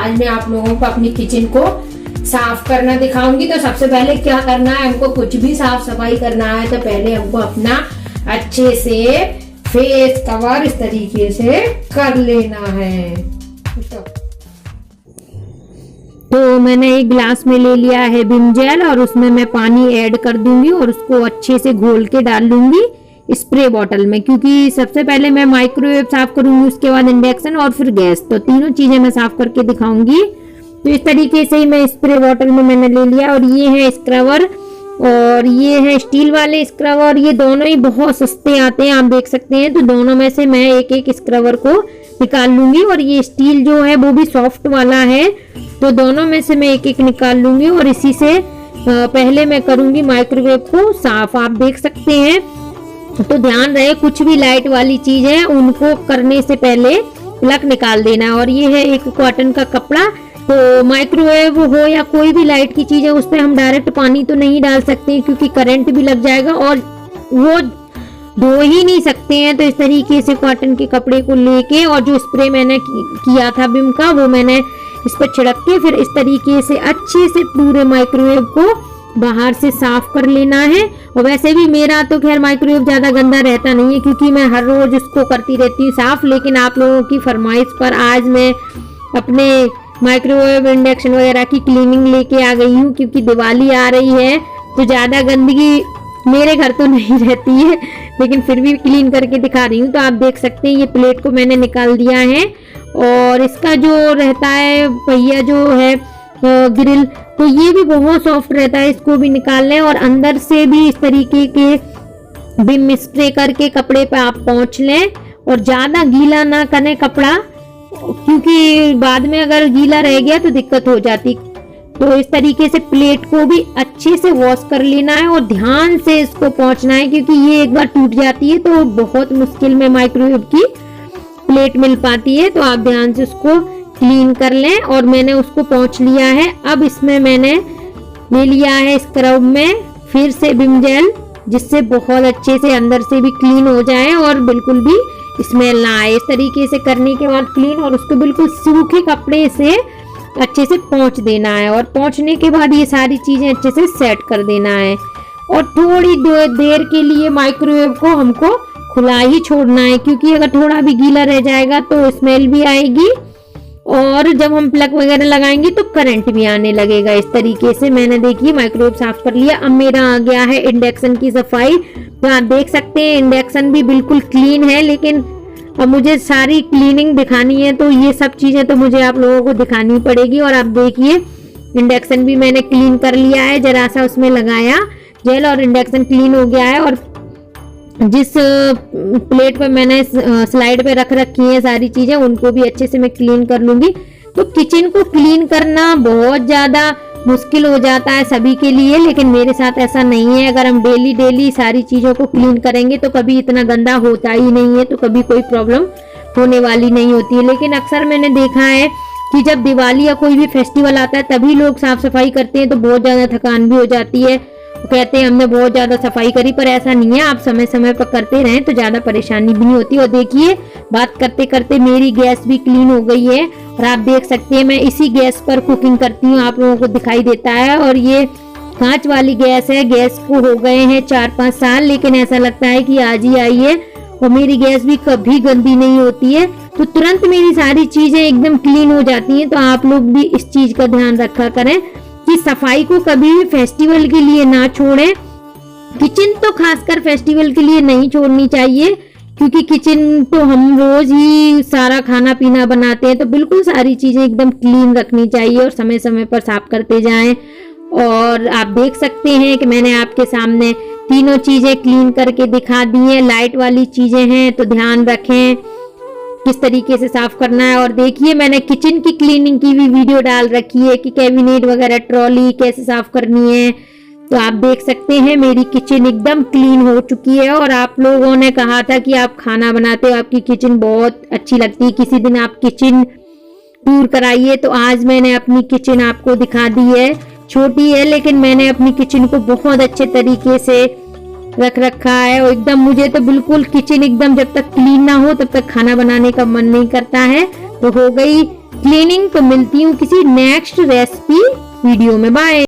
आज मैं आप लोगों को अपनी किचन को साफ करना दिखाऊंगी। तो सबसे पहले क्या करना है, हमको कुछ भी साफ सफाई करना है तो पहले हमको अपना अच्छे से फेस कवर इस तरीके से कर लेना है। तो मैंने एक गिलास में ले लिया है विम जेल और उसमें मैं पानी ऐड कर दूंगी और उसको अच्छे से घोल के डाल लूंगी स्प्रे बॉटल में, क्योंकि सबसे पहले मैं माइक्रोवेव साफ करूंगी, उसके बाद इंडक्शन और फिर गैस, तो तीनों चीजें मैं साफ करके दिखाऊंगी। तो इस तरीके से ही मैं स्प्रे बॉटल में मैंने ले लिया और ये है स्क्रबर और ये है स्टील वाले स्क्रबर। ये दोनों ही बहुत सस्ते आते हैं, आप देख सकते हैं। तो दोनों में से मैं एक एक स्क्रबर को निकाल लूंगी और ये स्टील जो है वो भी सॉफ्ट वाला है, तो दोनों में से मैं एक एक निकाल लूंगी और इसी से पहले मैं करूंगी माइक्रोवेव को साफ, आप देख सकते हैं। तो ध्यान रहे कुछ भी लाइट वाली चीज है उनको करने से पहले प्लग निकाल देना। और ये है एक कॉटन का कपड़ा। तो माइक्रोवेव हो या कोई भी लाइट की चीज है उस पर हम डायरेक्ट पानी तो नहीं डाल सकते क्योंकि करंट भी लग जाएगा और वो धो ही नहीं सकते हैं। तो इस तरीके से कॉटन के कपड़े को लेके और जो स्प्रे मैंने किया था विम का वो मैंने इस पर छिड़क के फिर इस तरीके से अच्छे से पूरे माइक्रोवेव को बाहर से साफ कर लेना है। और वैसे भी मेरा तो खैर माइक्रोवेव ज्यादा गंदा रहता नहीं है क्योंकि मैं हर रोज उसको करती रहती हूँ साफ, लेकिन आप लोगों की फरमाइश पर आज मैं अपने माइक्रोवेव इंडक्शन वगैरह की क्लीनिंग लेके आ गई हूँ, क्योंकि दिवाली आ रही है तो ज्यादा गंदगी मेरे घर तो नहीं रहती है, लेकिन फिर भी क्लीन करके दिखा रही हूँ। तो आप देख सकते हैं ये प्लेट को मैंने निकाल दिया है और इसका जो रहता है पहिया जो है ग्रिल, तो ये भी बहुत सॉफ्ट रहता है, इसको भी निकाल लें। और अंदर से भी इस तरीके के विम स्प्रे करके कपड़े पे आप पोंछ लें और ज्यादा गीला ना करें कपड़ा, क्योंकि बाद में अगर गीला रह गया तो दिक्कत हो जाती। तो इस तरीके से प्लेट को भी अच्छे से वॉश कर लेना है और ध्यान से इसको पोंछना है, क्योंकि ये एक बार टूट जाती है तो बहुत मुश्किल में माइक्रोवेव की प्लेट मिल पाती है। तो आप ध्यान से उसको क्लीन कर लें और मैंने उसको पोंछ लिया है। अब इसमें मैंने ले लिया है स्क्रब में फिर से विम जेल, जिससे बहुत अच्छे से अंदर से भी क्लीन हो जाए और बिल्कुल भी स्मेल ना आए। इस तरीके से करने के बाद क्लीन और उसको बिल्कुल सूखे कपड़े से अच्छे से पोंछ देना है और पोंछने के बाद ये सारी चीजें अच्छे से सेट कर देना है। और थोड़ी देर के लिए माइक्रोवेव को हमको खुला ही छोड़ना है, क्योंकि अगर थोड़ा भी गीला रह जाएगा तो स्मेल भी आएगी और जब हम प्लग वगैरह लगाएंगे तो करंट भी आने लगेगा। इस तरीके से मैंने देखिए माइक्रोवेव साफ कर लिया। अब मेरा आ गया है इंडक्शन की सफाई। तो आप देख सकते हैं इंडक्शन भी बिल्कुल क्लीन है, लेकिन अब मुझे सारी क्लीनिंग दिखानी है तो ये सब चीजें तो मुझे आप लोगों को दिखानी पड़ेगी। और आप देखिए इंडक्शन भी मैंने क्लीन कर लिया है, जरा सा उसमें लगाया जेल और इंडक्शन क्लीन हो गया है। और जिस प्लेट पर मैंने स्लाइड पे रख रखी है सारी चीजें उनको भी अच्छे से मैं क्लीन कर लूंगी। तो किचन को क्लीन करना बहुत ज्यादा मुश्किल हो जाता है सभी के लिए, लेकिन मेरे साथ ऐसा नहीं है। अगर हम डेली सारी चीजों को क्लीन करेंगे तो कभी इतना गंदा होता ही नहीं है, तो कभी कोई प्रॉब्लम होने वाली नहीं होती है। लेकिन अक्सर मैंने देखा है कि जब दिवाली या कोई भी फेस्टिवल आता है तभी लोग साफ सफाई करते हैं तो बहुत ज्यादा थकान भी हो जाती है। कहते हैं हमने बहुत ज्यादा सफाई करी, पर ऐसा नहीं है। आप समय समय पर करते रहें तो ज्यादा परेशानी भी नहीं होती। और देखिए बात करते करते मेरी गैस भी क्लीन हो गई है और आप देख सकते हैं मैं इसी गैस पर कुकिंग करती हूँ, आप लोगों को दिखाई देता है। और ये कांच वाली गैस है, गैस को हो गए हैं 4-5 साल, लेकिन ऐसा लगता है कि आज ही आई है। और मेरी गैस भी कभी गंदी नहीं होती है, तो तुरंत मेरी सारी चीजें एकदम क्लीन हो जाती हैं। तो आप लोग भी इस चीज का ध्यान रखा करें कि सफाई को कभी भी फेस्टिवल के लिए ना छोड़ें। किचन तो खासकर फेस्टिवल के लिए नहीं छोड़नी चाहिए, क्योंकि किचन तो हम रोज ही सारा खाना पीना बनाते हैं, तो बिल्कुल सारी चीजें एकदम क्लीन रखनी चाहिए और समय समय पर साफ करते जाएं। और आप देख सकते हैं कि मैंने आपके सामने तीनों चीजें क्लीन करके दिखा दी हैं। लाइट वाली चीजें हैं तो ध्यान रखें किस तरीके से साफ करना है। और देखिए मैंने किचन की क्लीनिंग की भी वीडियो डाल रखी है कि कैबिनेट वगैरह ट्रॉली कैसे साफ करनी है। तो आप देख सकते हैं मेरी किचन एकदम क्लीन हो चुकी है। और आप लोगों ने कहा था कि आप खाना बनाते हो, आपकी किचन बहुत अच्छी लगती है, किसी दिन आप किचन टूर कराइए। तो आज मैंने अपनी किचन आपको दिखा दी है। छोटी है लेकिन मैंने अपनी किचन को बहुत अच्छे तरीके से रख रखा है। और एकदम मुझे तो बिल्कुल किचन एकदम जब तक क्लीन ना हो तब तक खाना बनाने का मन नहीं करता है। तो हो गई क्लीनिंग। तो मिलती हूँ किसी नेक्स्ट रेसिपी वीडियो में। बाय।